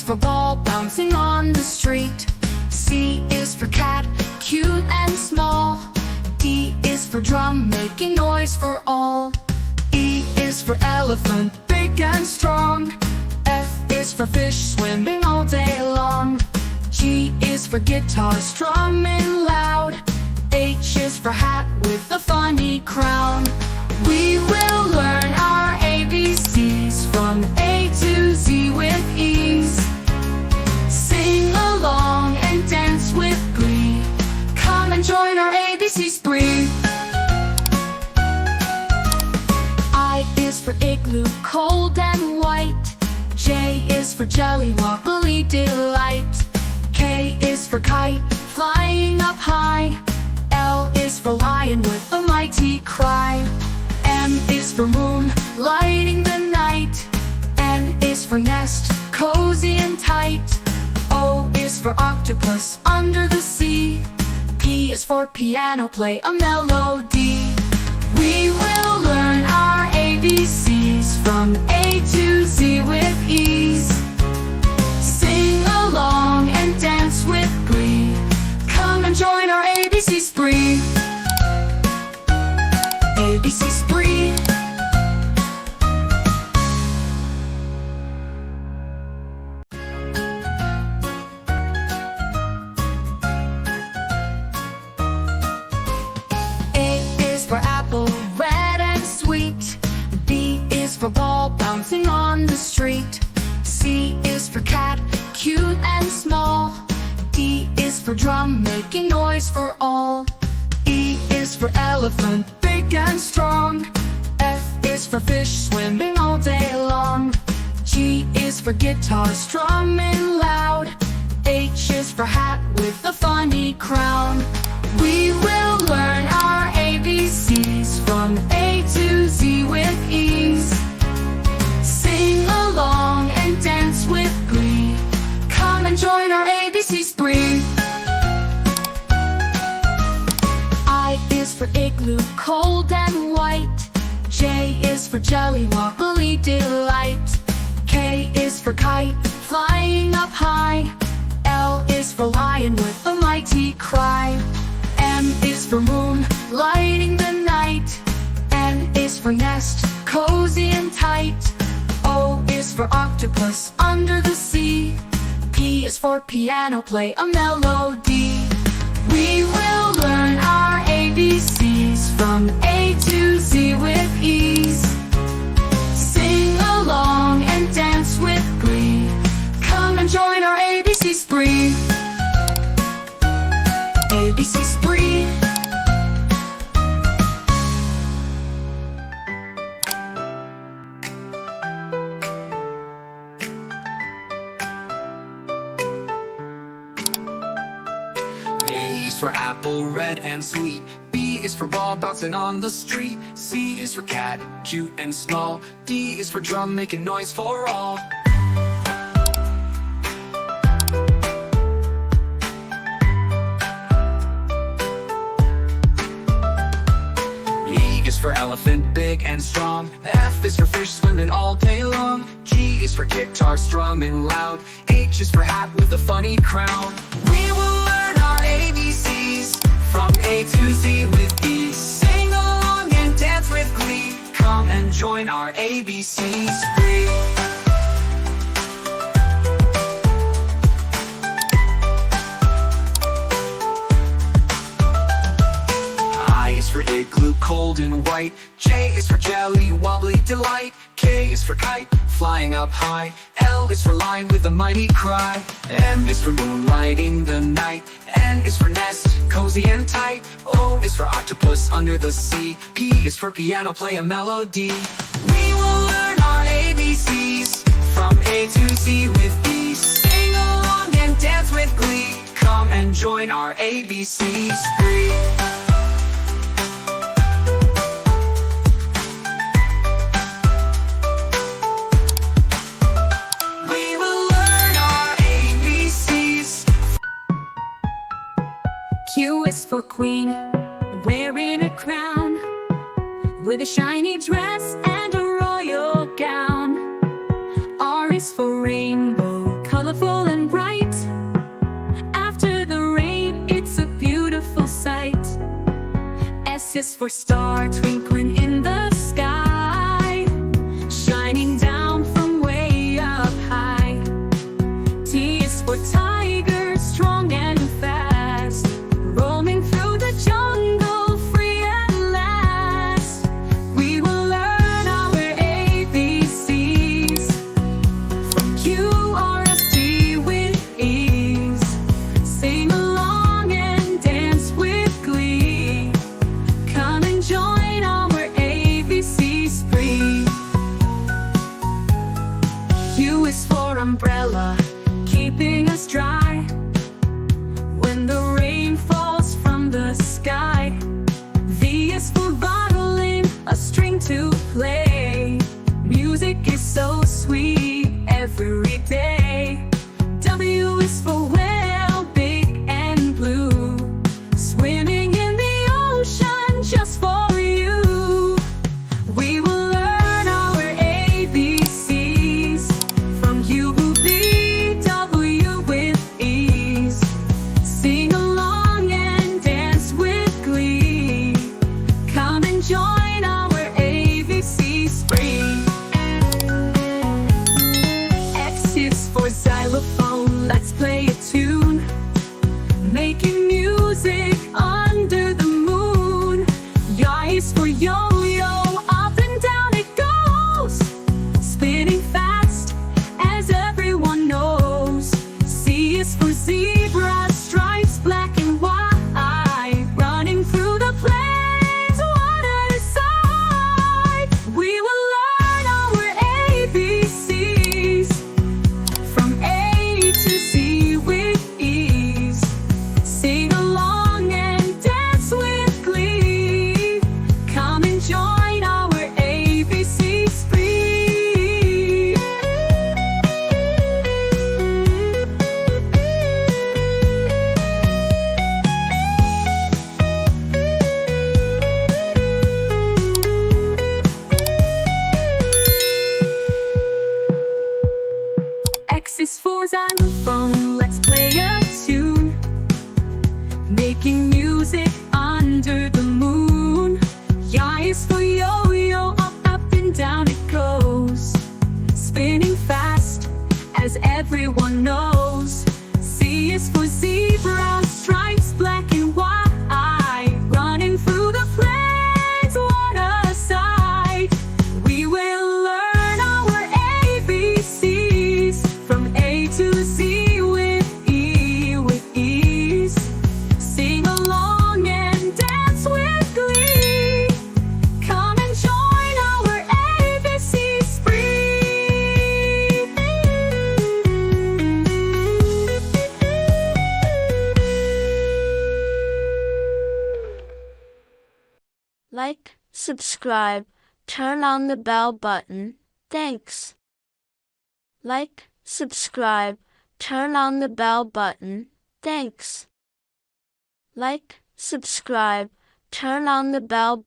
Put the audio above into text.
for ball bouncing on the street. C is for cat, cute and small. D is for drum, making noise for all. E is for elephant, big and strong. F is for fish, swimming all day long. G is for guitar, strumming loud. H is for hat with a funny crown. We will learn our ABCs from A to Z with ease. Sing along and dance with glee. Come and join our ABC spree. I is for igloo, cold and white. J is for jelly, wobbly delight. K is for kite, flying up high. L is for lion with a mighty cry. M is for moon, lighting the night. N is for nest, cozy and tight. O is for octopus, under the sea. P is for piano, play a melody. We will learn our ABCs from A to Z with ease. Sing along and dance with glee. Come and join our ABC spree. ABC spree. A is for apple, red and sweet. B is for ball bouncing on the street. C is for cat, cute and small. D is for drum, making noise for all. E is for elephant, big and strong. F is for fish, swimming all day long. G is for guitar, strumming loud. H is for hat with a funny crown. We will learn our ABCs from A to Z with ease. Sing along and dance with glee. Come and join our ABC spree. I is for igloo, cold and white. J is for jelly, wobbly delight. K is for kite, flying up high. L is for lion with a mighty cry. M is for moon, lighting the night. N is for nest, cozy and tight. O is for octopus, under the sea. P is for piano, play a melody. We will learn our ABCs from A to Z with ease. Sing along and dance with glee. Come and join our ABC spree. ABC spree. A is for apple, red and sweet. B is for ball bouncing on the street. C is for cat, cute and small. D is for drum, making noise for all. E is for elephant, big and strong. F is for fish, swimming all day long. G is for guitar, strumming loud. H is for hat with a funny crown. We will learn our ABCs from A to Z with ease. Sing along and dance with glee. Come and join our ABC spree. I is for igloo, cold and white. J is for jelly, wobbly delight. K is for kite, flying up high. L is for lion with a mighty cry. M is for moon, lighting the night. N is for nest, cozy and tight. O is for octopus, under the sea. P is for piano, play a melody. We will learn our ABCs from A to Z with ease. Sing along and dance with glee. Come and join our ABC spree. Q is for queen, wearing a crown, with a shiny dress and a royal gown. R is for rainbow, color colorful and bright. After the rain, it's a beautiful sight. S is for star, twinkling in the sky, shining down from way up high. T is for tiger, strong and fast, roaming through the jungle, free at last. We will learn our ABCs from Q, R, S, T with ease. Sing along and dance with glee. Come and join our ABC spree. U is for umbrella, keeping us dry when the rain falls from the sky. V is for violin, a string to play. Music is so sweet every day. W is for whale, big and blue, swimming in the ocean just for you. We will learn our ABCs from U, V, W with ease. Sing along and dance with glee. Come and join our ABC spree. X is for xylophone, let's play a tune, making music under the moon. Y is for yo-yo, up and down it goes, spinning fast as everyone knows. C is for zebra, stripes black and white, running through the plains one at a side. We will learn our ABCs from A to Z with ease. Sing along and dance with glee. Come and join our ABC spree. X is for xylophone, let's play a tune, making music under the moon. Y is for yo-yo, up and down it goes, spinning fast as everyone knows. C is for zebra, stripes black and white, running through the plains one aside. We will learn our ABCs from A to Z with ease. Sing along and dance with glee. Come and join our ABC spree. Like, subscribe, turn on the bell button. Thanks. Like, subscribe, turn on the bell button. Thanks. Like, subscribe, turn on the bell